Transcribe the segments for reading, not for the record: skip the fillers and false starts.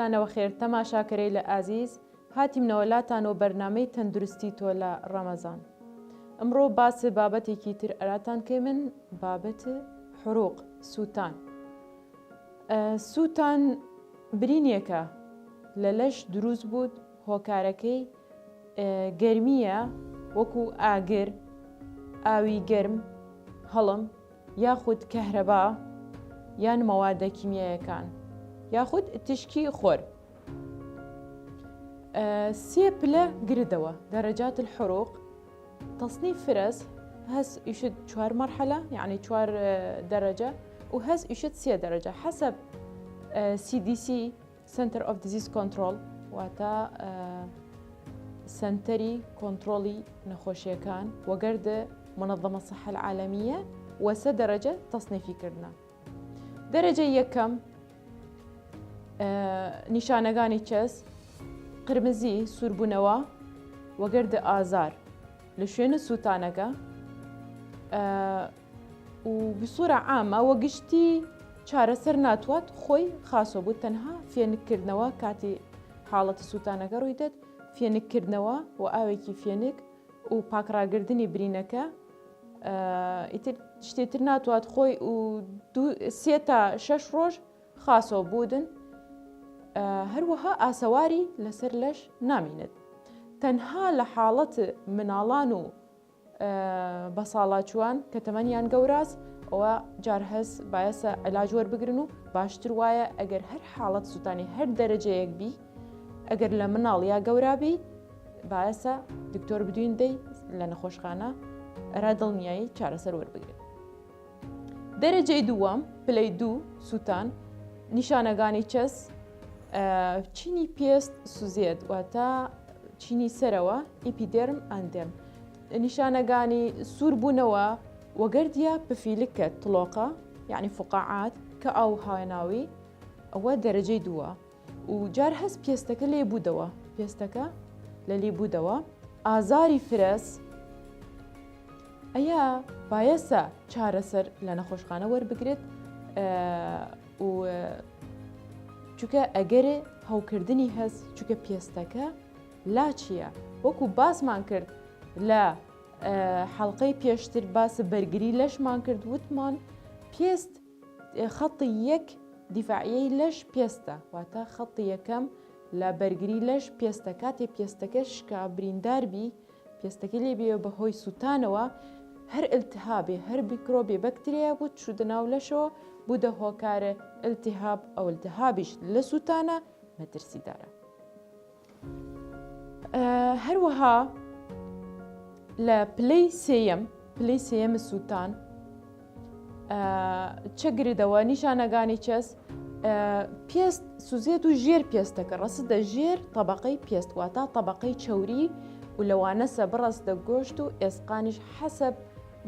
سپاسدانەوە خێر تەماشاکەرەی لە ئازیز هاتیمنەوە لاتانەوە بەرنامەی تەندروستی تۆ لە ڕەمەزان. ئەمڕۆ باسی بابەتێکی تر ئەراتان کێ من بابەت حروق سووتان. سووتان برینیەکە لە لەش دروست بوود، هۆکارەکەی گەرمیە وەکو ئاگر، ئاوی گەرم، هەڵم یاخود کەهرەبا یان مەوادە کیمیاییەکان یاخود تشکی خۆر. سێ پلە گردەوە دەرەجات الحروق. تصنيف فرز هز يشد 4 مرحلة يعني 4 درجة، وهز يشد 3 درجة حسب CDC Center of Disease Control واتا سنتري كنترولي نخوشي كان وقرد منظمة الصحة العالمية وسا درجة تصنيفي كرنا. درجة يكم نشانەکانی چەس قرمزی سوربوونەوە وەگەردە ئازار لە شوێنە سووتانەکە و بسوورە عامە وە گشتی چارەسەر ناتوات خۆی خاسۆ بوو، تەنها فێنکردنەوە کاتی حاڵەتە سووتانەکە ڕووی دێت، فێنکردنەوە و ئاوێکی فێنک و پاکڕاگردنی برینەکە ئیتر شتێتر ناتوات خۆی و 3 تا 6 ڕۆژ خاسۆ بوودن. هەروەها ئاسەواری لەسەر لەش نامینێت. تەنها لە حاڵەت مناڵان و بەساڵاچوان کە تەمەنیان گەوراست ئەوە جار هەز بایەسە علاج وەربگرن و باشتر وایە ئەگەر هەر حاڵەت سووتانی هەر دەرەجەیەک بی، ئەگەر لە مناڵ یا گەورابی بایەسە دکتۆر بدوین دەی لە نەخۆشخانە ئەرا دڵنیایی چارەسەر وەربگرێت. دەرەجەی دووەم پلەی 2 سووتان نیشانەکانی چەس چینی پێست سوزێت واتە چینی سەرەوە ئیپیدێرم ئەندێرم. نیشانەکانی سووربوونەوە وەگەردە پفیلکە تڵۆقە یعنی فقاعات کە ئاو هاوێناوی ئەوە دەرەجەی 2 و جار هەست پێستەکە لێبوودەوە، پێستەکە لە لێبوودەوە ئازاری فرەس ئەیە بایەسە چارەسەر لە نەخۆشخانە وەربگرێت و چونکە ئەگەرێ هەوکردنی هەست چونکە پێستەکە لاچیە وەکو باسمان کرد لە حەڵقەی پێشتر باسە بەرگری لەشمان کرد وتمان پێست خەڵی 1 دیفاعیەی لەش پێستە واتە خەڵی یەکەم لە بەرگری لەش پێستە. کاتێ پێستەکە شکا برینداربی پێستەکە لێبێ بەهۆی سووتانەوە هەر ئلتهابێ هەر بیکرۆبێ بەکتریا بوو چوودە ناو لەشەوە بوودە هۆکارە ئلتهاب ئەو ئلتهابیش لە سووتانە مەترسیدارە. هەروەها لە پلەی سێیەم سووتان چەگردەوە نیشانەکانی چەس پێست سوزێت و ژێر پێستەکە ڕەسدە ژێر طبقەی پێست واتە طبقەی چەوری و لەوانە سەبڕەستە گۆشت و ئێسقانیش حەسەب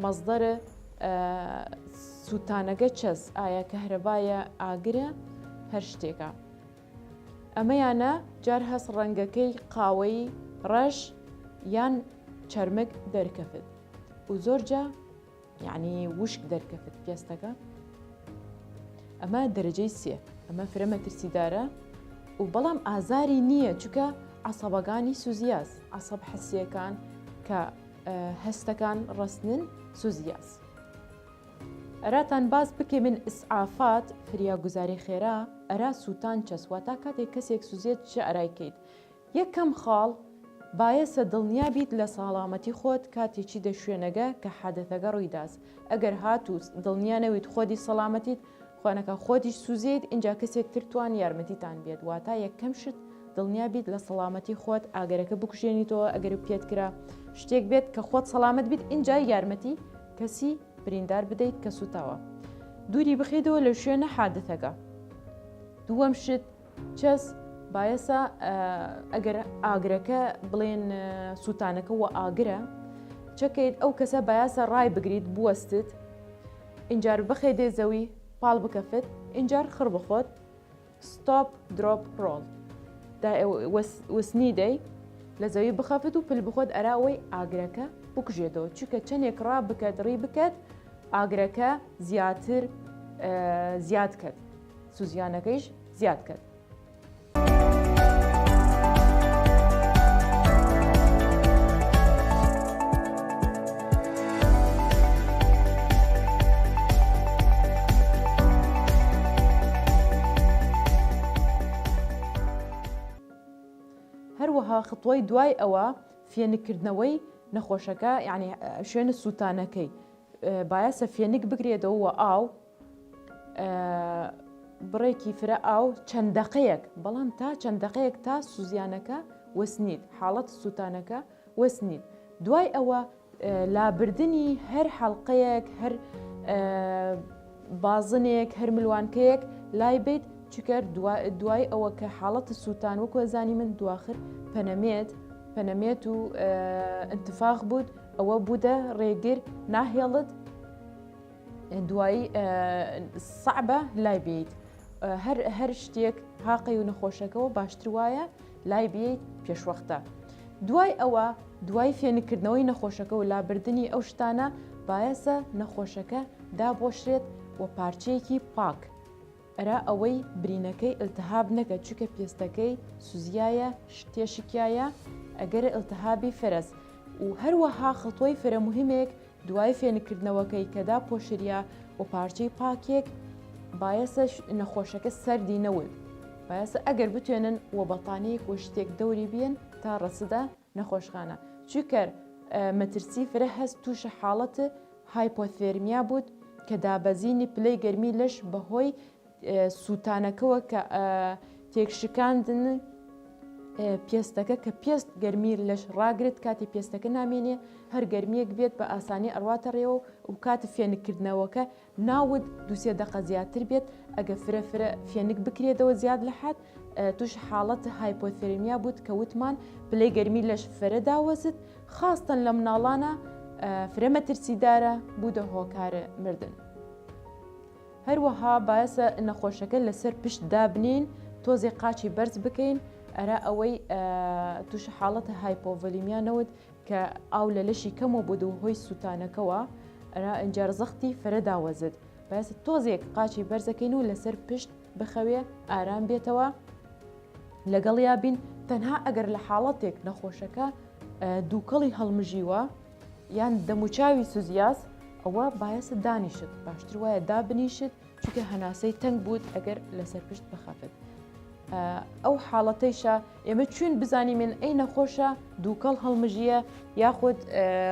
مەزدەرە سووتانەکە چەس ئایا کەهرەبایە ئاگرە هەر شتێکە. ئەمەیانە جار هەست ڕەنگەکەی قاوەی ڕەش یان چەرمەک دەرکەفت و زۆرجا یعنی وشک دەرکەفت پێستەکە. ئەمە دەرەجەی 3 ئەمە فرە مەترسیدارە و بەڵام ئازاری نییە چونکە عەسەبەکانی سوزیاس عەسەب حەسیەکان کە هەستەکان ڕستنن سوزیاس. ئەراتان باز بکێ من ئسعافات فریاگوزاری خێرا ئەرا سووتان چەسواتە کاتێک کەسێک سوزێت چ ئەرایکەیت. یەکەم خاڵ بایەسە دڵنیا بیت لە ساڵامەتی خۆت کاتێکی دە شوێنەگە کە حادەتەکە ڕوویداس. ئەگەر هات و دڵنیانەویت خۆتی سەڵامەتیت خوانەکە خۆتیش سوزێت اینجا کەسێک ترتوان یارمەتیتان بێت واتە یەکەم شت دڵنیا بیت لە سەڵامەتی خۆت ئاگەرەکە بکوژێنیتەوە ئەگەر پێت کرا شتێک بێت کە خۆت سەڵامەت بیت اینجا یارمەتی کەسی بریندار بدەیت کە سوتاوە. دووری بخێدەوە لە شوێنە حادەتەکە. دووەم شت چەس بایەسە ئەگەر ئاگرەکە بڵێن سووتانەکە و ئاگرە چەکەیت ئەو کەسە بایەسە ڕای بگریت بوەستت اینجار بخێدێ زەوی پاڵ بکەفت اینجار خڕ بخۆت ستۆپ درۆپ ڕۆڵ وەسنی دەی لە زەوی بخەفت و پل بخۆت ئەراوەی ئاگرەکە بکوژێتەوە چونکە چەندێک ڕا بکات ڕێ بکات ئاگرەکە زیاتر زیاد کرد سوزیانەکەیش زیاد کرد. هەروەها خطوەی دوای ئەوە فێنکردنەوەی نەخۆشەکە یعنی شوێنە سووتانەکەی بایەسە فێنک بگرێتەوە و ئاو بڕێکی فرە ئاو چەند دقەیەک بەڵام تا چەند دقەیەک تا سوزیانەکە وەسنیت حاڵەت سووتانەکە وەسنیت دوای ئەوە لابردنی هەر حەڵقەیەک هەر بازنێک هەر ملوانکەیەک لای بیت چکە دوای ئەوە کە حاڵەتە سووتان وەکو زانی من دواخر پەنەمێت و ئەتفاق بوود ئەوە بوودە ڕێگر ناهێڵت دوایی سەعبە لای بێیت هەر شتێک هاقی و نەخۆشەکەەوە باشتر وایە لای بێیت پێشوەختە دوای ئەوە دوای فێنکردنەوەی نەخۆشەکە و لابردنی ئەو شتانە بایەسە نەخۆشەکە دابۆشرێت و پارچەیەکی پاک ئەرا ئەوەی برینەکەی ئلتهاب نەکە چونکە پێستەکەی سوزیایە تێشکایە ئەگەر ئلتهابی فەرز و هەروەها خڵتۆی فرە مهمێک دوای فێنکردنەوەکەی کەدا پۆشریە و پارچەی پاکێک بایەسە نەخۆشەکە سەردی نەوت بایەسە ئەگەر بتوێنن و بەتانەیەک و شتێک دەوری بێن تا ڕەسەدا نەخۆشخانە چونکە مەترسی فرە هەست تووشە حاڵەتە هایپۆثێرمیا بوود کە دابەزینی پلەی گەرمی لەش بەهۆی سووتانەکەەوە کە تێکشکاندن پێستەکە کە پێست گەرمی لەش ڕاگرێت کاتی پێستەکە نامێنێ هەر گەرمیەک بێت بە ئاسانی ئەڕواتە ڕێەوە و کاتی فێنکردنەوەکە ناود دوسێ دقە زیاتر بێت ئەگە فرە فێنک بکرێتەوە زیاد لە حد توش حاڵەت هایپۆثێرمیا بوود کە وتمان پلەی گەرمی لەش فرە داوەزت خاستن لە مناڵانە فرە مەترسیدارە بوودە هۆکارە مردن هەروەها بایەسە نەخۆشەکە لەسەر پشت دابنین تۆزێ قاچی بەرز بکەین ئەرا ئەوەی توش حاڵەتە هایپۆڤلیمیا نەوت کە ئاو لە لەشی کەمەوە بوو و هۆی سووتانەکەەوە ئەرا ئەنجار زەختی فرە داوەزت بایەسە تۆزێک قاچی بەرزەکەین و لەسەر پشت بخەوێ ئارام بێتەوە لەگەڵ یابین تەنها ئەگەر لە حاڵەتێک نەخۆشەکە دووکەڵی هەڵمژیوە یان دەموچاوی سوزیاس ئەوە بایەسە دانیشت باشتر وایە دابنیشت چونکە هەناسەی تەنگ بوود ئەگەر لەسەر پشت بخەفت ئەو حاڵەتەیشە ئێمە چون بزانین من ئەی نەخۆشە دووکەڵ هەڵمژیە یاخود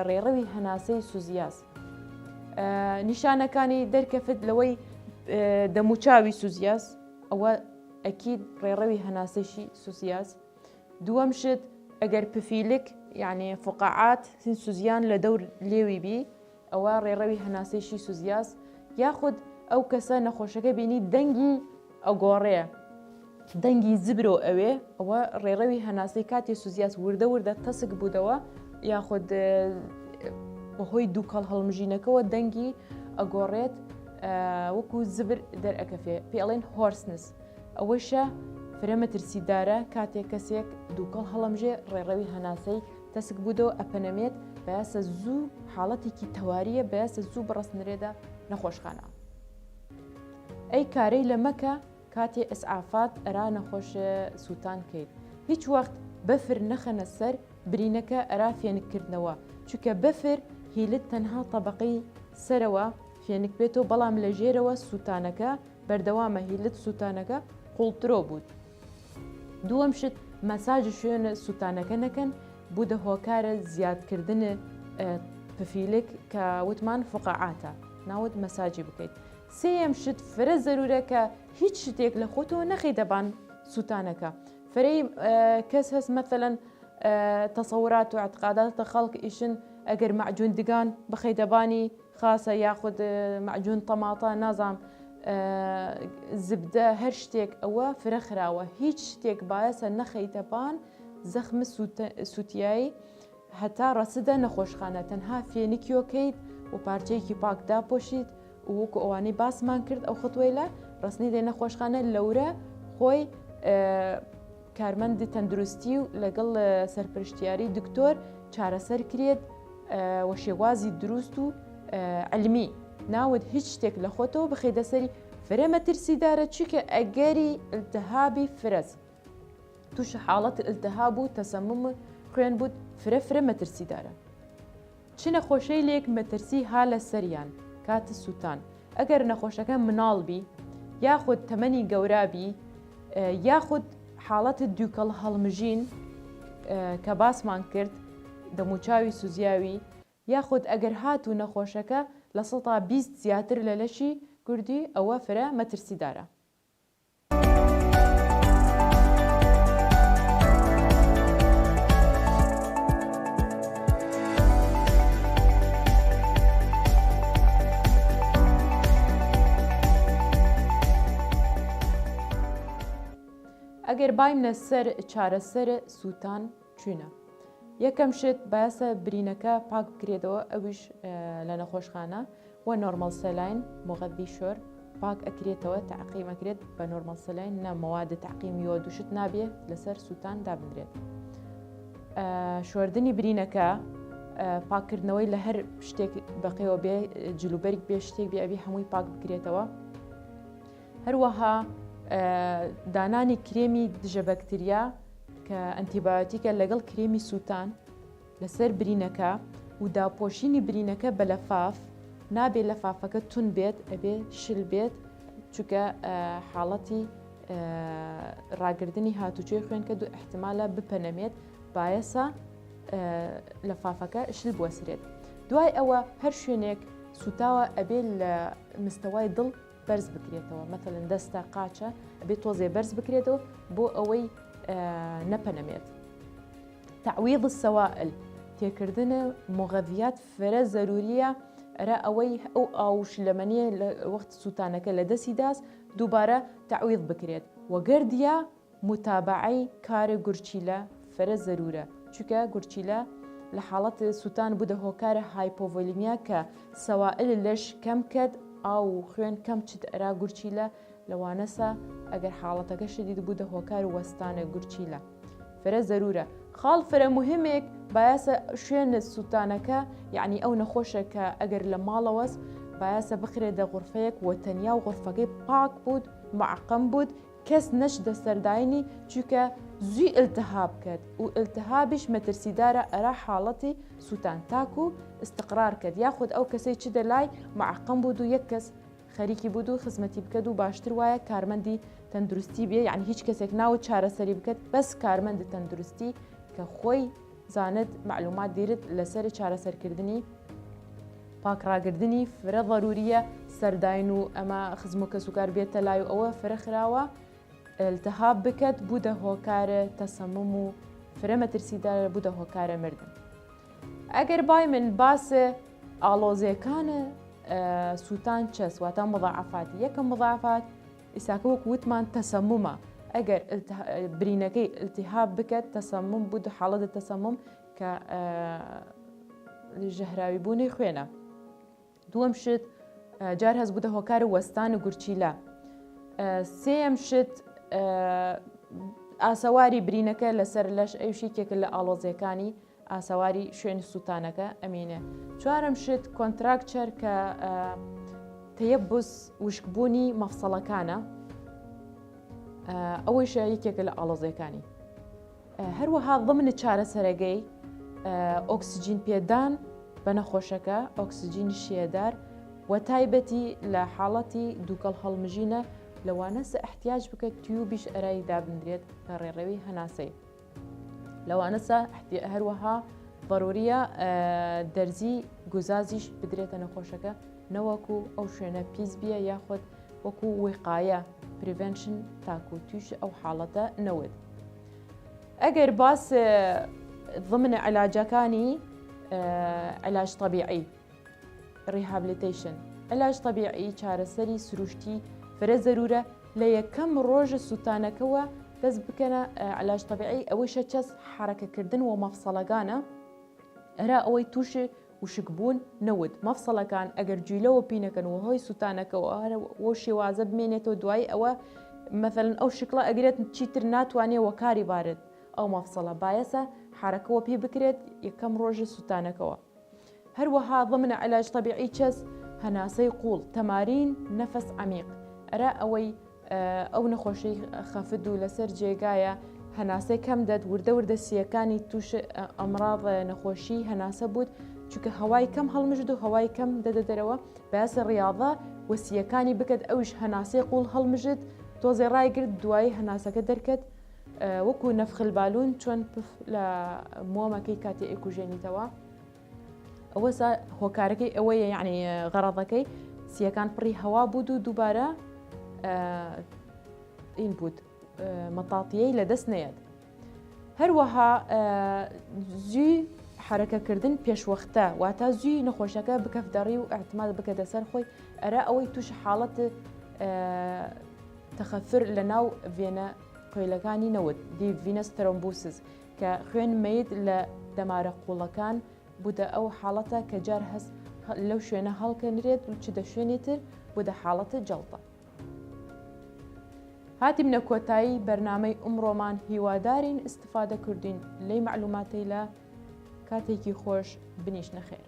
ڕێڕەوی هەناسەی سوزیاس نیشانەکانی دەرکەفت لەوەی دەموچاوی سوزیاس ئەوە ئەکید ڕێڕەوی هەناسەیشی سوزیاس دووەم شت ئەگەر پفیلک یعنی فقاعات سوزیان لە دەور لێوی بی ئەوە ڕێڕەوی هەناسەیشی سوزیاس یاخود ئەو کەسە نەخۆشەکە بینی دەنگی ئەگۆڕەیە دەنگی زبرۆ ئەوە ڕێڕەوی هەناسەی کاتی سوزیاس وردە تەسک بوودەوە یاخود بەهۆی دووکەڵ هەڵمژینەکەەوە دەنگی ئەگۆڕێت وەکو زبر دەرئەکەفێ پێڵێن هۆرسنس ئەوەشە فرە مەترسیدارە کاتێک کەسێک دووکەڵ هەڵەمژێ ڕێڕەوی هەناسەی تەسک بوودەوە ئەپەنەمێت بەیاسە زوو حاڵەتێکی تەواریە بەیاسە زوو بڕستنرێدا نەخۆشخانە ئەی کارەی لە مەکە کاتێ ئەسعافات ئەرا نەخۆش سووتان کەیت هیچ وەخت بەفر نەخەنە سەر برینەکە ئەرا فێنکردنەوە چونکە بەفر هیلت تەنها تەبقەی سەرەوە فێنک بێتەوە بەڵام لە ژێرەوە سووتانەکە بەردەوامە هیلت سووتانەکە قوڵترۆ بوود دووەم شت مەساج شوێنە سووتانەکە نەکەن بوودە هۆکارە زیادکردن پفیلک کە وتمان فقاعاتە ناوت مەساجی بکەیت سێم شت فرە زەرورە کە هیچ شتێک لە خۆتەوە نەخەی دەبان سووتانەکە فرەی کەس هەست مەثەلەن تەسەورات و اعتقاداتە خەڵک ئیشن ئەگەر مەعجون دگان بخەی دەبانی خاسە یاخود مەعجون تەماتە نازام زبدە هەر شتێک ئەوە فرە خراوە هیچ شتێک بایەسە نەخەی دەبان زەخمە سووتیایی هەتا ڕەسەدە نەخۆشخانە تەنها فێنکیۆکەیت و پارچەیەکی پاک داپۆشیت وەکو ئەوانەی باسمان کرد ئەو خطوەی لە ڕستنی دێ نەخۆشخانە لەورە خۆی کارمەندی تەندروستی و لەگەڵ سەرپرشتیاری دکتۆر چارەسەر کرێت وە شێوازی دروست و علمی ناوت هیچ شتێک لە خۆتەوە بخەیتە سەری فرە مەترسیدارە چونکە ئەگەری ئلتهابی فرەز تووشە حاڵەت ئلتهاب و تەسەمم خوێن بوود فرە مەترسیدارە چ نەخۆشەی لێک مەترسی ها لە سەریان کاتە سووتان ئەگەر نەخۆشەکە مناڵبی یاخود تەمەنی گەورابی یاخود حاڵەتە دووکەڵ هەڵمژین کە باسمان کرد دەموچاوی سوزیاوی یاخود ئەگەر هات و نەخۆشەکە لە 120 زیاتر لە لەشی کوردی ئەوە فرە مەترسیدارە. ئەگەر باینە سەر چارەسەر سووتان چوونە. یەکەم شت باسە برینەکە پاک بکرێتەوە ئەویش لە نەخۆشخانە و نۆرمال سەلاین مغەذی شۆر پاک ئەکرێتەوە تعقیم ئەکرێت بە نۆرمال سەلاین نە مەوادە تعقیمی و دووشت نابێت لەسەر سووتان دابدرێت. شۆردنی برینەکە پاکردنەوەی لە هەر شتێک بەقێەوە بێ جلوبەرێک بێ شتێک بێ ئەبی هەمووی پاک بکرێتەوە. هەروەها دانانی کرێمی دژە بەکتریا کە ئەنتیبایۆتیکە لەگەڵ کرێمی سووتان لەسەر برینەکە و داپۆشینی برینەکە بە لەفاف نابێت لەفافەکە تون بێت ئەبێ شل بێت چونکە حاڵەتی ڕاگردنی هاتوچۆی خوێن کە دوو احتیمالە بپەنەمێت بایەسە لەفافەکە شل بوەسرێت. دوای ئەوە هەر شوێنێک سوتاوە ئەبێ لە مستەوای دڵ بەرز بکرێتەوە مەثەڵەن دەستە قاچە ئەبێ تۆزێ بەرز بکرێتەوە بۆ ئەوەی نەپەنەمێت. تعویض السەوائل تێکردنە مغەذیات فرە زەروریە ئەرە ئەوەی ئەو ئاوش لەمەنیە لە وەخت سووتانەکە لە دەستی داست دووبارە تعویض بکرێت وەگەردیە متابعەی کارە گورچیلە فرە زەرورە چونکە گورچیلە لە حاڵەت سووتان بوودە هۆکارە هایپۆڤۆلیمیا کە سەوائل لەش کەم کرد ئاو خوێن کەم چت ئەرا گورچیلە لەوانەسە ئەگەر حاڵەتەکە شدید بوودە هۆکار وەستانە گورچیلە فرە زەرورە. خاڵ فرە مهمێک بایاسە شوێنە سووتانەکە یعنی ئەو نەخۆشە کە ئەگەر لە ماڵەوەست بایاسە بخرێتە غورفەیەک وەتەنیا و غورفەکەی پاک بوود معقەم بوود کەس نەشدە سەرداینی چونکە زووی ئلتهاب کرد و ئلتهابیش مەترسیدارە ئەرا حاڵەتی سووتان تاکو استقرار کرد یاخود ئەو کەسەی چ دەلای معقەم بوود و یەک کەس خەریکی بود و خزمەتی بکەد و باشتر وایە کارمەندی تەندروستی بێ یعنی هیچ کەسێک ناوت چارەسەری بکەت بەس کارمەندی تەندروستی کە خۆی زانت معلومات دیرت لەسەر چارەسەرکردنی پاکڕاگردنی فرە ضەروریە سەرداین و ئەمە خزم و کەسوکار بێتە لای و ئەوە فرە خراوە التهاب بکەت بوودە هۆکارە تەسەمم و فرە مەترسیدارە بوودە هۆکارە مردن. ئەگەر بای من باسە ئاڵۆزیەکانە سووتان چەس واتە مضاعفاتی یەکەم مضاعفات ئیساکە وەک وتمان تەسەممە ئەگەر برینەکەی التهاب بکەت تەسەمم بوودە حاڵەتە تەسەمم کە ژەهراوی بوونی خوێنە. دووەم شت جار هەز بوودە هۆکارە وەستان و گورچیلە. سێم شت ئاسەواری برینەکە لەسەر لەش ئەوشی کێکە لە ئاڵۆزیەکانی ئاسەواری شوێنی سووتانەکە ئەمینە. چوارم شت کۆنتراکچەر کە تەیەبوس وشکبوونی مەفسەڵەکانە ئەوەیشە یەکێکە لە ئاڵۆزیەکانی. هەروەها ضمنە چارەسەرەگەی ئۆکسجین پێدان بە نەخۆشەکە ئۆکسجینی شێدار و تایبەتی لە حاڵەتی دووکەڵ هەڵمژینە لەوانەسە احتیاج بکەت تیوبیش ئەرای دابدرێت بە ڕێڕەوی هەناسەی لەوانەسە هەروەها ضروریە دەرزی گوزازیش بدرێتە نەخۆشەکە نەوەکو ئەو شوێنە پیس بیە یاخود وەکو وقایە پریڤنشن تاکو توش ئەو حاڵەتە نەوت. ئەگەر باس ضمنە علاجەکانی علاج طبیعی ریهابلیتیشن علاج طبیعی چارەسەری سروشتی فرە زەرورە لە یەکەم ڕۆژە سووتانەکەوە دەست بکەنە علاج طبیعی ئەوەیشە چەس حرەکەکردن و مەفسەڵەکانە ئەرا ئەوەی تووشی وشکبوون نەوت مەفسەڵەکان ئەگەر جویلەوە پینەکەن و هۆی سووتانەکەەوە وە شێوازە بمێنێتەوە دوای ئەوە مەثەڵەن ئەو شکڵە ئەگرێت چیتر ناتوانێت وەکاری بارێت ئەو مەفسەڵە بایەسە حرەکەوە پێ بکرێت یەکەم ڕۆژە سووتانەکەەوە. هەروەها ضمنە علاج طبیعی چەس هەناسەی قوڵ تەمارین نەفەس عەمیق ئەرا ئەوەی ئەو نەخۆشی خەفت و لەسەر جێگایە هەناسەی کەم دەد وردە وردە سیەکانی توش ئەمراض نەخۆشی هەناسە بوود چونکە هەوای کەم هەڵمژد و هەوای کەم دەدە دەرەوە بەیاسە ڕیاضە وەسیەکانی بکەت ئەوش هەناسەی قوڵ هەڵمژت تۆزێ ڕایگرت دوایی هەناسەکە دەرکەت وەکو نەفخلبالون چۆن پف لە مۆمەکەی کاتی ئەیکوژێنیتەوە ئەوە هۆکارەکەی ئەوەیە یعنی غەڕەضەکەی سیەکان پڕی هەوا بوود و دووبارە این بود مەتاڵتیەی لە دەست نەیەت. هەروەها زوی حرەکەکردن پێشوەختە واتە زوی نەخۆشەکە بکەفدەڕی و ئەحتمال بکەدە سەر خۆی ئەرە ئەوەی توش حاڵەت تەخەفر لە ناو ڤێنە کۆیلەکانی نەوت دی ڤینەس ترۆمبوسس کە خوێن مەیت لە دەمارە قوڵەکان بوودە ئەو حاڵەتە کە جار هەست لەو شوێنە هەڵکەنرێت و چ دە شوێنێتر بوودە حاڵەتە جەڵتە. هاتیم نە کۆتایی بەرنامەی ئەمڕۆمان هیوادارین استفادە کردین لەی معلوماتەی لە کاتێکی خۆش بنیشنە خێر.